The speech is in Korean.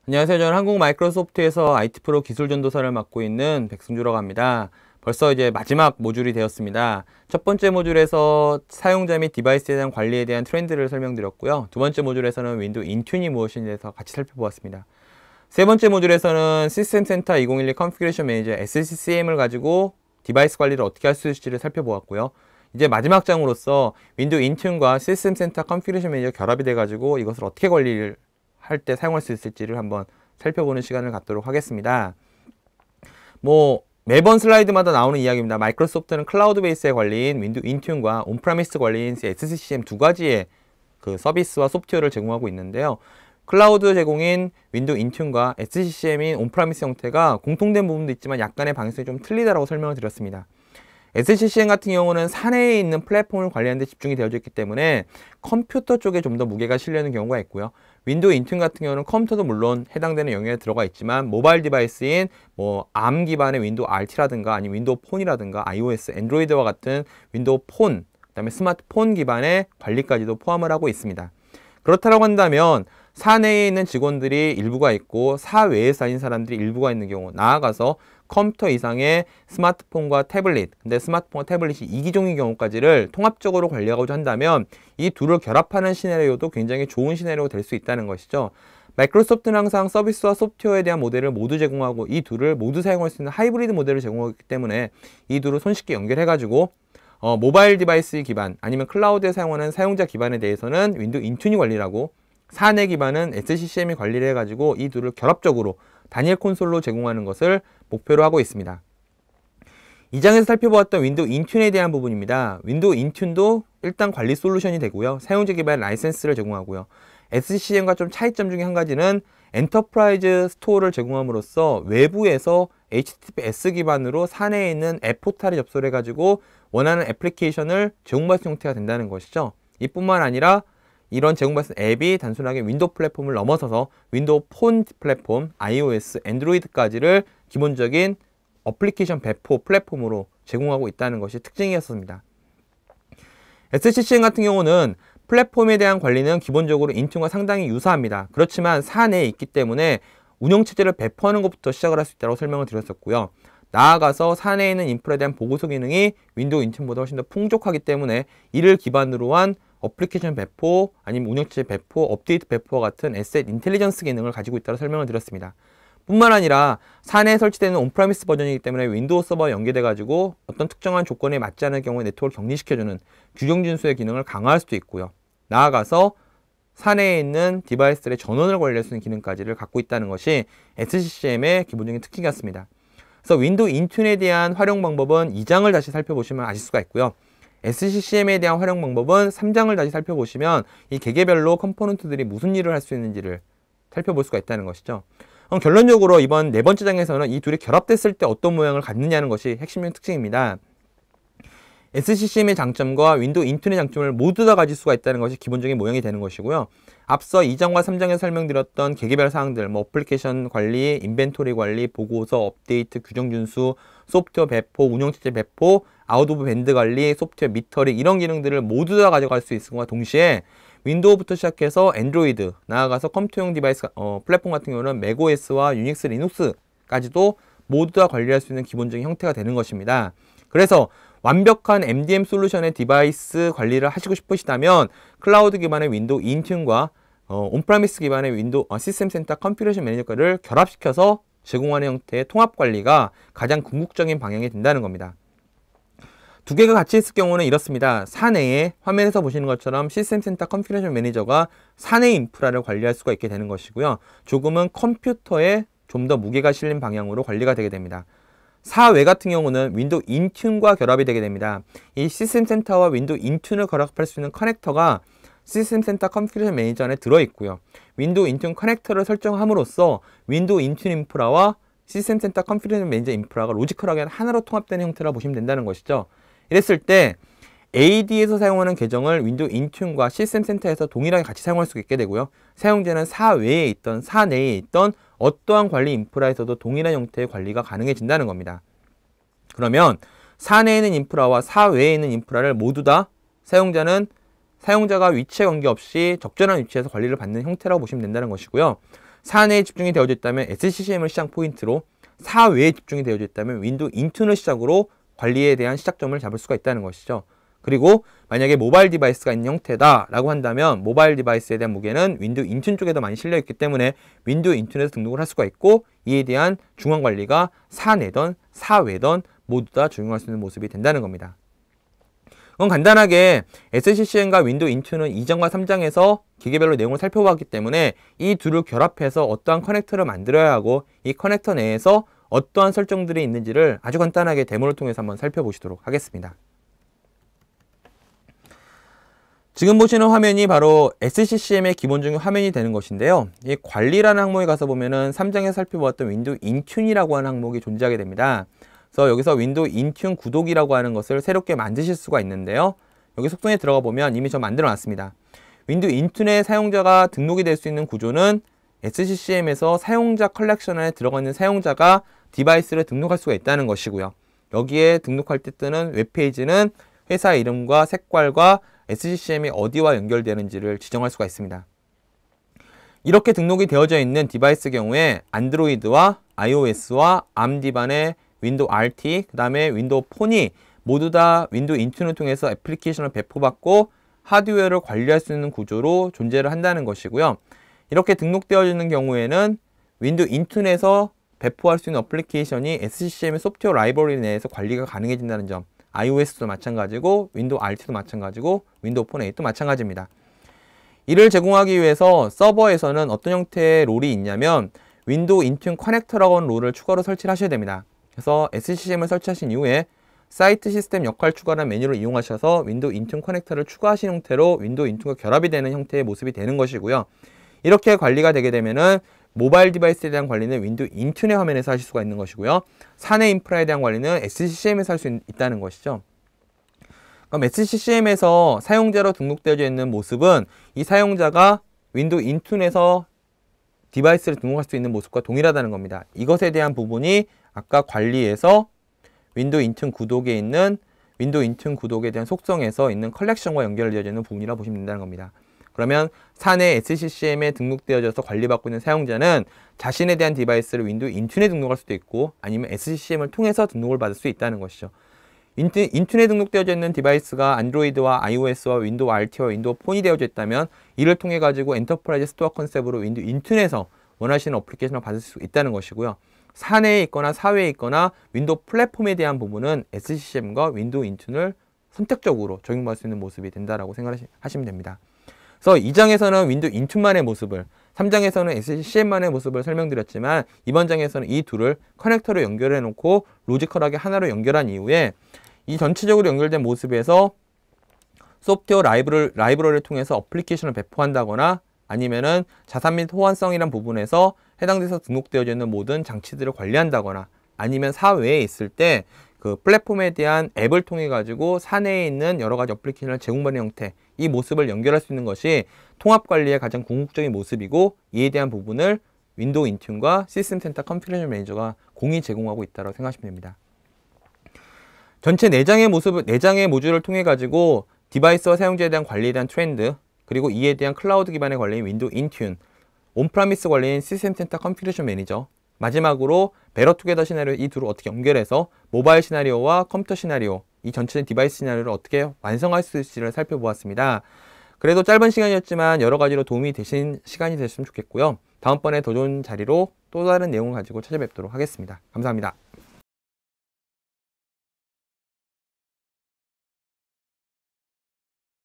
안녕하세요. 저는 한국 마이크로소프트에서 IT 프로 기술 전도사를 맡고 있는 백승주라고 합니다. 벌써 이제 마지막 모듈이 되었습니다. 첫 번째 모듈에서 사용자 및 디바이스에 대한 관리에 대한 트렌드를 설명드렸고요. 두 번째 모듈에서는 윈도우 인튠이 무엇인지에 대해서 같이 살펴보았습니다. 세 번째 모듈에서는 시스템 센터 2012 컨피그레이션 매니저 SCCM을 가지고 디바이스 관리를 어떻게 할 수 있을지를 살펴보았고요. 이제 마지막 장으로서 윈도우 인튠과 시스템 센터 컨피그레이션 매니저 결합이 돼가지고 이것을 어떻게 관리를 할 때 사용할 수 있을지를 한번 살펴보는 시간을 갖도록 하겠습니다. 매번 슬라이드마다 나오는 이야기입니다. 마이크로소프트는 클라우드 베이스의 관리인 윈도우 인튠과 온프라미스 관리인 SCCM 두 가지의 그 서비스와 소프트웨어를 제공하고 있는데요. 클라우드 제공인 윈도우 인튠과 SCCM인 온프라미스 형태가 공통된 부분도 있지만 약간의 방식이 좀 틀리다라고 설명을 드렸습니다. SCCM 같은 경우는 사내에 있는 플랫폼을 관리하는 데 집중이 되어져 있기 때문에 컴퓨터 쪽에 좀 더 무게가 실리는 경우가 있고요. 윈도우 인튠 같은 경우는 컴퓨터도 물론 해당되는 영역에 들어가 있지만 모바일 디바이스인 ARM 기반의 윈도우 RT라든가 아니면 윈도우 폰이라든가 iOS, 안드로이드와 같은 윈도우 폰, 그다음에 스마트폰 기반의 관리까지도 포함을 하고 있습니다. 그렇다고 한다면 사내에 있는 직원들이 일부가 있고 사외에 쌓인 사람들이 일부가 있는 경우, 나아가서 컴퓨터 이상의 스마트폰과 태블릿, 근데 스마트폰과 태블릿이 이기종인 경우까지를 통합적으로 관리하고자 한다면 이 둘을 결합하는 시나리오도 굉장히 좋은 시나리오가 될 수 있다는 것이죠. 마이크로소프트는 항상 서비스와 소프트웨어에 대한 모델을 모두 제공하고 이 둘을 모두 사용할 수 있는 하이브리드 모델을 제공하기 때문에 이 둘을 손쉽게 연결해가지고 모바일 디바이스 기반 아니면 클라우드에 사용하는 사용자 기반에 대해서는 윈도우 인튠이 관리를 하고 사내 기반은 SCCM이 관리를 해가지고 이 둘을 결합적으로 단일 콘솔로 제공하는 것을 목표로 하고 있습니다. 이 장에서 살펴보았던 윈도우 인튠에 대한 부분입니다. 윈도우 인튠도 일단 관리 솔루션이 되고요. 사용자 기반 라이센스를 제공하고요. SCCM과 좀 차이점 중에 한 가지는 엔터프라이즈 스토어를 제공함으로써 외부에서 HTTPS 기반으로 사내에 있는 앱 포탈에 접속을 해가지고 원하는 애플리케이션을 제공받을 수 있는 형태가 된다는 것이죠. 이뿐만 아니라 이런 제공받은 앱이 단순하게 윈도우 플랫폼을 넘어서서 윈도우 폰 플랫폼, iOS, 안드로이드까지를 기본적인 어플리케이션 배포 플랫폼으로 제공하고 있다는 것이 특징이었습니다. SCCM 같은 경우는 플랫폼에 대한 관리는 기본적으로 인튠과 상당히 유사합니다. 그렇지만 사내에 있기 때문에 운영체제를 배포하는 것부터 시작을 할 수 있다고 설명을 드렸었고요. 나아가서 사내에 있는 인프라에 대한 보고서 기능이 윈도우 인튠보다 훨씬 더 풍족하기 때문에 이를 기반으로 한 어플리케이션 배포, 아니면 운영체제 배포, 업데이트 배포와 같은 에셋 인텔리전스 기능을 가지고 있다고 설명을 드렸습니다. 뿐만 아니라 사내에 설치되는 온프라미스 버전이기 때문에 윈도우 서버와 연계돼 가지고 어떤 특정한 조건에 맞지 않을 경우에 네트워크를 격리시켜주는 규정 준수의 기능을 강화할 수도 있고요. 나아가서 사내에 있는 디바이스들의 전원을 관리할 수 있는 기능까지를 갖고 있다는 것이 SCCM의 기본적인 특징이었습니다. 그래서 윈도우 인튠에 대한 활용 방법은 2장을 다시 살펴보시면 아실 수가 있고요. SCCM에 대한 활용 방법은 3장을 다시 살펴보시면 이 개개별로 컴포넌트들이 무슨 일을 할 수 있는지를 살펴볼 수가 있다는 것이죠. 결론적으로 이번 네 번째 장에서는 이 둘이 결합됐을 때 어떤 모양을 갖느냐는 것이 핵심적인 특징입니다. SCCM의 장점과 윈도우 인튠의 장점을 모두 다 가질 수가 있다는 것이 기본적인 모양이 되는 것이고요. 앞서 2장과 3장에서 설명드렸던 개개별 사항들, 어플리케이션 관리, 인벤토리 관리, 보고서, 업데이트, 규정 준수, 소프트웨어 배포, 운영체제 배포, 아웃 오브 밴드 관리, 소프트웨어 미터링 이런 기능들을 모두 다 가져갈 수 있을 것과 동시에 윈도우부터 시작해서 안드로이드, 나아가서 컴퓨터용 디바이스 플랫폼 같은 경우는 맥OS와 유닉스, 리눅스까지도 모두 다 관리할 수 있는 기본적인 형태가 되는 것입니다. 그래서 완벽한 MDM 솔루션의 디바이스 관리를 하시고 싶으시다면 클라우드 기반의 윈도우 인튠과 온프라미스 기반의 윈도우 시스템 센터 컨피그레이션 매니저를 결합시켜서 제공하는 형태의 통합 관리가 가장 궁극적인 방향이 된다는 겁니다. 두 개가 같이 있을 경우는 이렇습니다. 사내에 화면에서 보시는 것처럼 시스템 센터 컨피그레이션 매니저가 사내 인프라를 관리할 수가 있게 되는 것이고요. 조금은 컴퓨터에 좀 더 무게가 실린 방향으로 관리가 되게 됩니다. 사외 같은 경우는 윈도우 인튠과 결합이 되게 됩니다. 이 시스템 센터와 윈도우 인튠을 결합할 수 있는 커넥터가 시스템 센터 컨피그레이션 매니저 안에 들어있고요. 윈도우 인튠 커넥터를 설정함으로써 윈도우 인튠 인프라와 시스템 센터 컨피그레이션 매니저 인프라가 로지컬하게 하나로 통합되는 형태라고 보시면 된다는 것이죠. 이랬을 때 AD에서 사용하는 계정을 윈도우 인튠과 시스템 센터에서 동일하게 같이 사용할 수 있게 되고요. 사용자는 사외에 있던 사내에 있던 어떠한 관리 인프라에서도 동일한 형태의 관리가 가능해진다는 겁니다. 그러면 사내에 있는 인프라와 사외에 있는 인프라를 모두 다 사용자가 위치에 관계없이 적절한 위치에서 관리를 받는 형태라고 보시면 된다는 것이고요. 사내에 집중이 되어져 있다면 SCCM을 시작 포인트로, 사외에 집중이 되어져 있다면 윈도우 인튠을 시작으로 관리에 대한 시작점을 잡을 수가 있다는 것이죠. 그리고 만약에 모바일 디바이스가 있는 형태다 라고 한다면 모바일 디바이스에 대한 무게는 윈도우 인튠 쪽에도 많이 실려 있기 때문에 윈도우 인튠에서 등록을 할 수가 있고, 이에 대한 중앙 관리가 사내던 사외던 모두 다 적용할 수 있는 모습이 된다는 겁니다. 그건 간단하게 SCCM과 윈도우 인튠은 2장과 3장에서 기계별로 내용을 살펴봤기 때문에 이 둘을 결합해서 어떠한 커넥터를 만들어야 하고 이 커넥터 내에서 어떠한 설정들이 있는지를 아주 간단하게 데모를 통해서 한번 살펴보시도록 하겠습니다. 지금 보시는 화면이 바로 SCCM의 기본적인 화면이 되는 것인데요. 이 관리라는 항목에 가서 보면은 3장에서 살펴보았던 윈도우 인튠이라고 하는 항목이 존재하게 됩니다. 그래서 여기서 윈도우 인튠 구독이라고 하는 것을 새롭게 만드실 수가 있는데요. 여기 속성에 들어가 보면 이미 저 만들어 놨습니다. 윈도우 인튠의 사용자가 등록이 될 수 있는 구조는 SCCM에서 사용자 컬렉션 안에 들어가 있는 사용자가 디바이스를 등록할 수가 있다는 것이고요. 여기에 등록할 때 뜨는 웹페이지는 회사 이름과 색깔과 SCCM이 어디와 연결되는지를 지정할 수가 있습니다. 이렇게 등록이 되어져 있는 디바이스 경우에 안드로이드와 iOS와 ARM 기반의 윈도우 RT, 그 다음에 윈도우 폰이 모두 다 윈도우 인튠을 통해서 애플리케이션을 배포받고 하드웨어를 관리할 수 있는 구조로 존재를 한다는 것이고요. 이렇게 등록되어 있는 경우에는 윈도우 인튠에서 배포할 수 있는 어플리케이션이 SCCM의 소프트웨어 라이브러리 내에서 관리가 가능해진다는 점, iOS도 마찬가지고 윈도우 RT도 마찬가지고 윈도우 폰 8도 마찬가지입니다. 이를 제공하기 위해서 서버에서는 어떤 형태의 롤이 있냐면 윈도우 인튠 커넥터라고 하는 롤을 추가로 설치를 하셔야 됩니다. 그래서 SCCM을 설치하신 이후에 사이트 시스템 역할 추가라는 메뉴를 이용하셔서 윈도우 인튠 커넥터를 추가하신 형태로 윈도우 인튠과 결합이 되는 형태의 모습이 되는 것이고요. 이렇게 관리가 되게 되면은 모바일 디바이스에 대한 관리는 윈도우 인튠의 화면에서 하실 수가 있는 것이고요. 사내 인프라에 대한 관리는 SCCM에서 할 수 있다는 것이죠. 그럼 SCCM에서 사용자로 등록되어 있는 모습은 이 사용자가 윈도우 인튠에서 디바이스를 등록할 수 있는 모습과 동일하다는 겁니다. 이것에 대한 부분이 아까 관리에서 윈도우 인튠 구독에 있는 윈도우 인튠 구독에 대한 속성에서 있는 컬렉션과 연결되어 있는 부분이라 보시면 된다는 겁니다. 그러면 사내 SCCM에 등록되어져서 관리받고 있는 사용자는 자신에 대한 디바이스를 윈도우 인튠에 등록할 수도 있고 아니면 SCCM을 통해서 등록을 받을 수 있다는 것이죠. 인튠에 등록되어져 있는 디바이스가 안드로이드와 iOS와 윈도우 RT와 윈도우 폰이 되어져 있다면 이를 통해 가지고 엔터프라이즈 스토어 컨셉으로 윈도우 인튠에서 원하시는 어플리케이션을 받을 수 있다는 것이고요. 사내에 있거나 사외에 있거나 윈도우 플랫폼에 대한 부분은 SCCM과 윈도우 인튠을 선택적으로 적용받을 수 있는 모습이 된다라고 생각하시면 됩니다. 그래서 2장에서는 윈도우 인튠만의 모습을, 3장에서는 SCCM만의 모습을 설명드렸지만 이번 장에서는 이 둘을 커넥터로 연결해 놓고 로지컬하게 하나로 연결한 이후에 이 전체적으로 연결된 모습에서 소프트웨어 라이브러리를 통해서 어플리케이션을 배포한다거나 아니면은 자산 및 호환성이란 부분에서 해당돼서 등록되어져 있는 모든 장치들을 관리한다거나 아니면 사외에 있을 때 그 플랫폼에 대한 앱을 통해 가지고 사내에 있는 여러 가지 어플리케이션을 제공받는 형태, 이 모습을 연결할 수 있는 것이 통합 관리의 가장 궁극적인 모습이고 이에 대한 부분을 윈도우 인튠과 시스템 센터 컨피그레이션 매니저가 공히 제공하고 있다고 생각하시면 됩니다. 전체 4장의 모듈을 통해 가지고 디바이스와 사용자에 대한 관리에 대한 트렌드, 그리고 이에 대한 클라우드 기반의 관리인 윈도우 인튠, 온프라미스 관리인 시스템 센터 컨피그레이션 매니저, 마지막으로 베러투게더 시나리오 이 둘을 어떻게 연결해서 모바일 시나리오와 컴퓨터 시나리오, 이 전체적인 디바이스 시나리오를 어떻게 완성할 수 있을지를 살펴보았습니다. 그래도 짧은 시간이었지만 여러 가지로 도움이 되신 시간이 됐으면 좋겠고요. 다음번에 더 좋은 자리로 또 다른 내용을 가지고 찾아뵙도록 하겠습니다. 감사합니다.